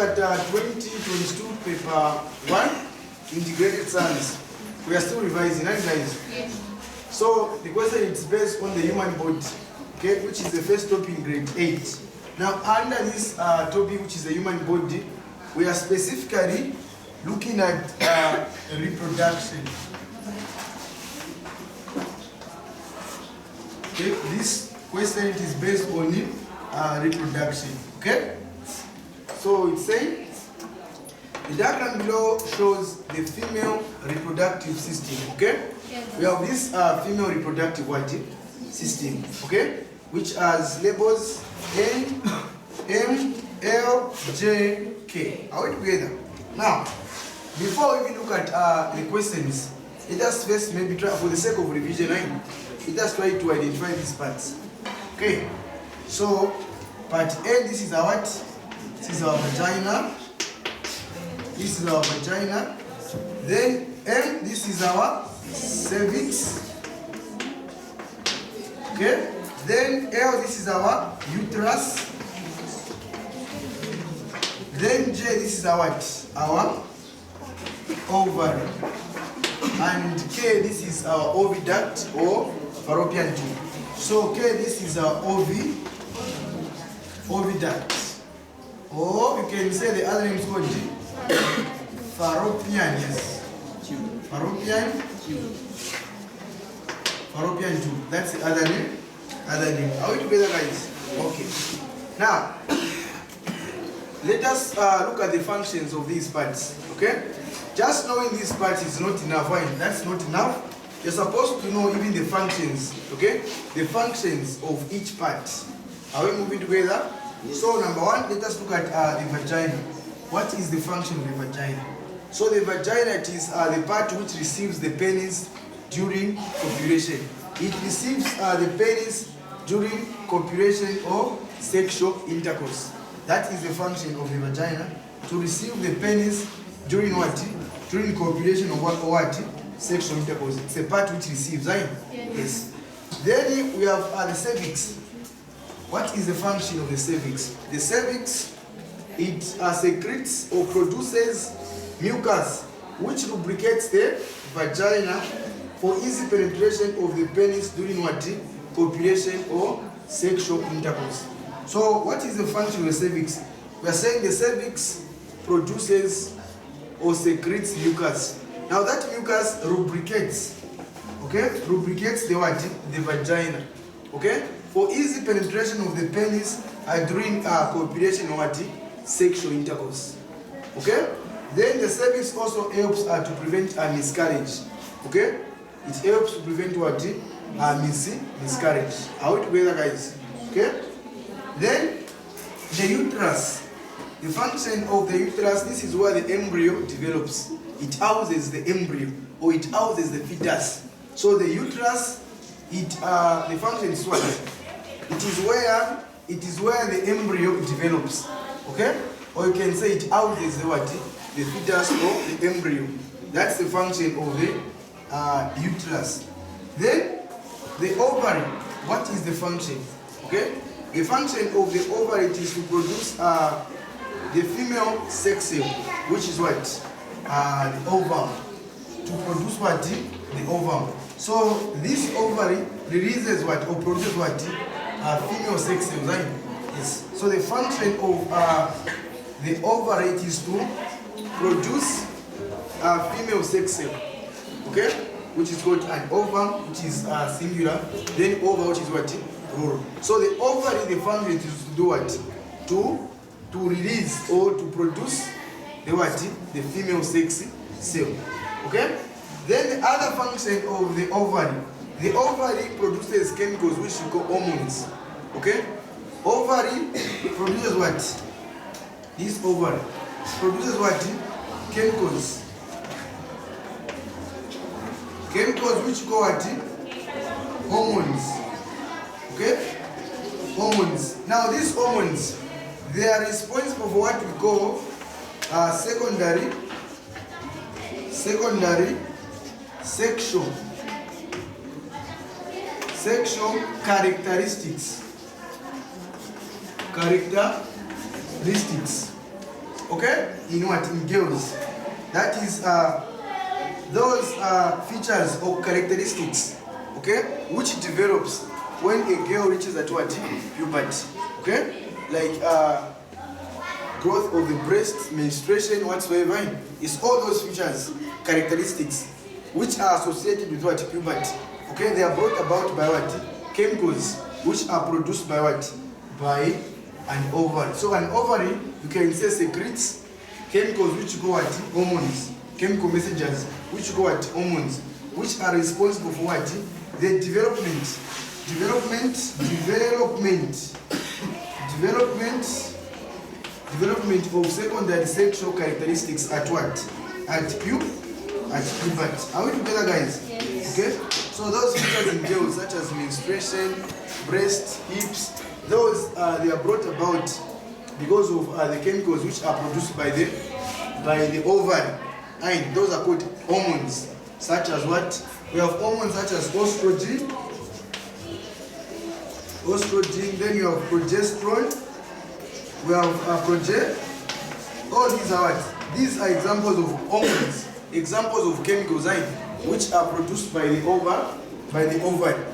At 2022 paper 1, integrated science. We are still revising, right guys? Yes. So the question is based on the human body, okay, which is the first topic in grade 8. Now under this topic, which is the human body, we are specifically looking at reproduction. Okay, this question is based on reproduction. Okay. So it's saying the diagram below shows the female reproductive system. Okay, Yes. we have this female reproductive system. Okay, which has labels N, M, L, J, K. Are we together? Now, before we even look at the questions, let us first maybe try, for the sake of revision, right? Let us try to identify these parts. Okay, so part A, this is our what? This is our vagina. This is our vagina. Then M, this is our cervix. Okay. Then L, this is our uterus. Then J, this is our what? Our ovary. And K, this is our oviduct or fallopian tube. So K, this is our oviduct. Or you can say the other name is called fallopian, yes. Fallopian tube. That's the other name. Are we together, guys? Okay. Now, let us look at the functions of these parts. Okay? Just knowing these parts is not enough. Why? That's not enough. You're supposed to know even the functions. Okay? The functions of each part. Are we moving together? Yes. So number one, let us look at the vagina. What is the function of the vagina? So the vagina is the part which receives the penis during copulation. It receives the penis during copulation or sexual intercourse. That is the function of the vagina, to receive the penis during what? During copulation or what? Sexual intercourse. It's a part which receives, right? Yes. Then we have the cervix. What is the function of the cervix? The cervix, it secretes or produces mucus which lubricates the vagina for easy penetration of the penis during what? Copulation or sexual intercourse. So what is the function of the cervix? We are saying the cervix produces or secretes mucus. Now that mucus lubricates, okay? Lubricates the what? The vagina, okay? For easy penetration of the penis during copulation or what? Sexual intercourse. Okay? Then the cervix also helps to prevent miscarriage. Okay? It helps to prevent what? Miscarriage. Are we together, guys? Okay? Then the uterus. The function of the uterus, this is where the embryo develops. It houses the embryo or it houses the fetus. So the uterus, the function is what? It is where the embryo develops. Okay? Or you can say it houses the what? The fetus or the embryo. That's the function of the uterus. Then the ovary. What is the function? Okay? The function of the ovary is to produce the female sex cell, which is what? The ovum. To produce what? The ovum. So this ovary releases what? Or produces what? Female sex cells, right? Yes. So the function of the ovary is to produce a female sex cell, okay? Which is called an ovum, which is singular. Then ova, which is what? Plural. So the ovary, the function is to do what? To release or to produce the what? The female sex cell, okay? Then the other function of the ovary produces chemicals which we call hormones. Okay? Ovary produces what? This ovary produces what? Chemicals. Chemicals which we call what? Hormones. Okay? Hormones. Now these hormones, they are responsible for what we call secondary sexual characteristics. okay, in what? In girls. That is those features or characteristics, okay, which develops when a girl reaches at what? Puberty, okay, like growth of the breast, menstruation, whatsoever. It's all those features, characteristics, which are associated with what? Puberty, okay. They are brought about by what? Chemicals, which are produced by what? By an ovary. So an ovary, you can say, secretes chemicals which go at hormones, chemical messengers which go at hormones, which are responsible for what? The development of secondary sexual characteristics at what? At puberty. Are we together, guys? Yes. Okay. So those features in girls, such as menstruation, breast, hips, those they are brought about because of the chemicals which are produced by the ovary, and those are called hormones, such as what? We have hormones such as estrogen, then you have progesterone, we have all these are what? These are examples of hormones, examples of chemicals which are produced by the ovary,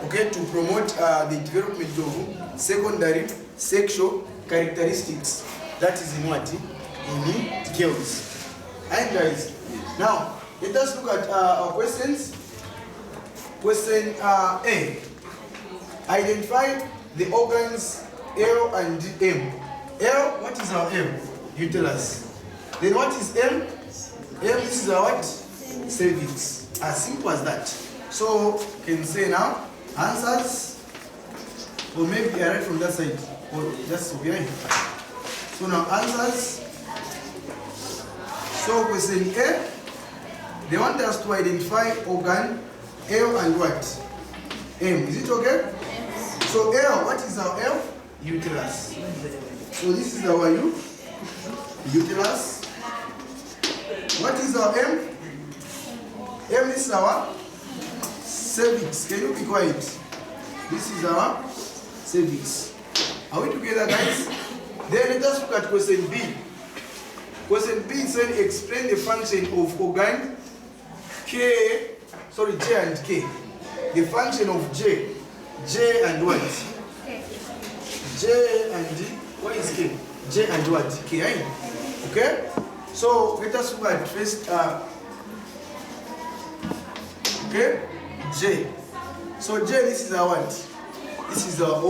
okay, to promote the development of secondary sexual characteristics. That is in what? In girls. And guys, now let us look at our questions. Question A. Identify the organs L and M. L, what is our M? Uterus. Then what is M? M, this is our what? Cervix. As simple as that. So you can say now answers, or maybe I write from that side, or just behind. So now answers. So question A, they want us to identify organ L and what? M. Is it okay? Yes. So L, what is our L? Uterus. So this is our uterus. What is our M? M, this is our cervix. Can you be quiet? This is our cervix. Are we together, guys? Then let us look at question B. Question B said explain the function of organ J and K. The function of J and what? J and what is K? J and what? K. Okay? So let us look at first okay? J. So J, this is our what? This is our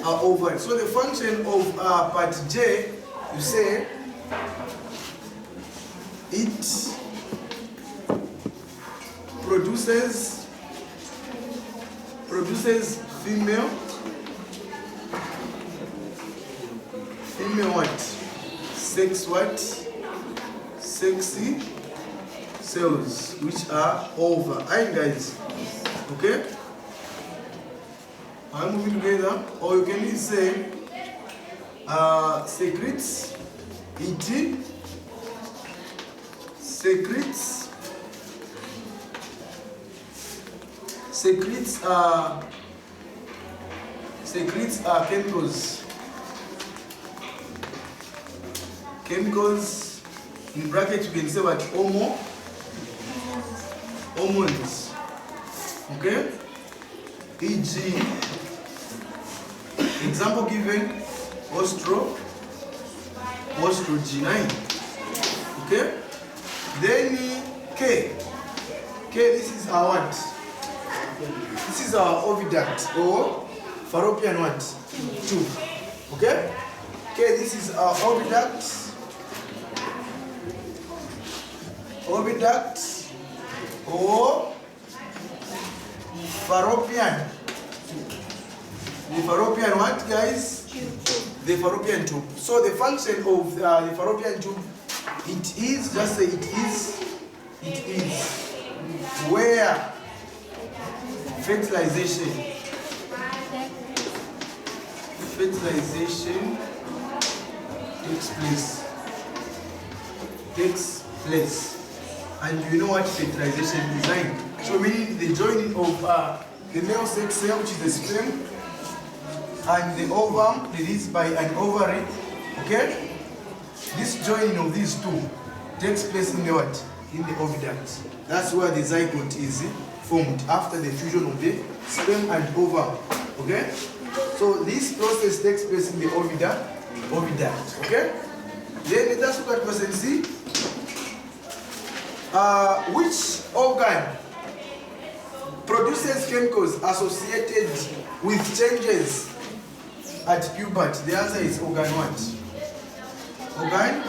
ovary. So the function of part J, you say it produces female what? Sexy cells which are over. Alright, guys. Okay? I'm moving together. Or you can say secretes chemicals in bracket you can say what? Hormones. Okay? E.g. example given estrogen. Okay? Then K, this is our what? This is our oviduct or fallopian what? Tube. Okay? K, this is our oviduct or fallopian. The fallopian what, guys? The fallopian tube. So the function of the fallopian tube, it is, just say it is where fertilization takes place. And you know what fertilization is like? So meaning the joining of the male sex cell, which is the sperm, and the ovum released by an ovary, okay? this joining of these two takes place in the what? In the oviduct. That's where the zygote is formed after the fusion of the sperm and ovum. Okay? So this process takes place in the oviduct. Okay? Then let's look at question C. Which organ produces chemicals associated with changes at puberty? The answer is organ what? Organ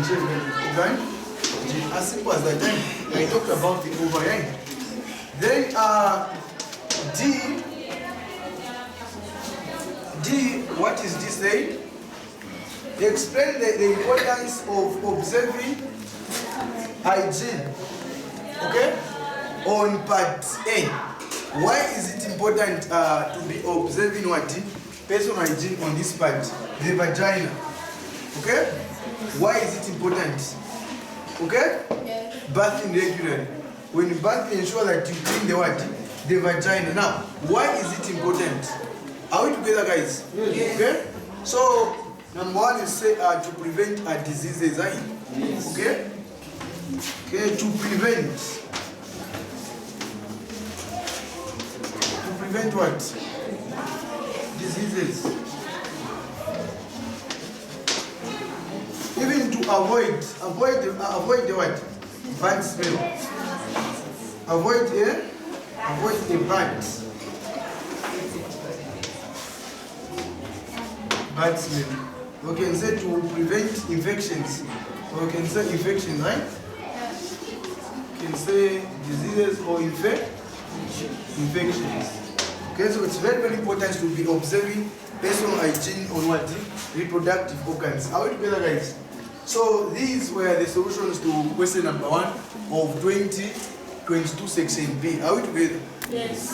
G. As simple as that. I talked about the ovarian. Then D, what is this saying? Explain the importance of observing hygiene. Okay? On part A. Why is it important to be observing what? Personal hygiene on this part? The vagina. Okay? Why is it important? Okay? Yes. Bathing regularly. When you bath, ensure that you clean the what? The vagina. Now, why is it important? Are we together, guys? Yes. Okay? So, number one is say to prevent diseases. Yes. Okay? Okay, to prevent. To prevent what? Diseases. Even to avoid the what? Bad smell. Avoid the bad smell. We can say to prevent infections. Or we can say infection, right? We can say diseases or infections. Okay, so it's very, very important to be observing personal hygiene on what? Reproductive organs. Are we together, guys? So these were the solutions to question number 1 of 2022 section B. Are we together? Yes.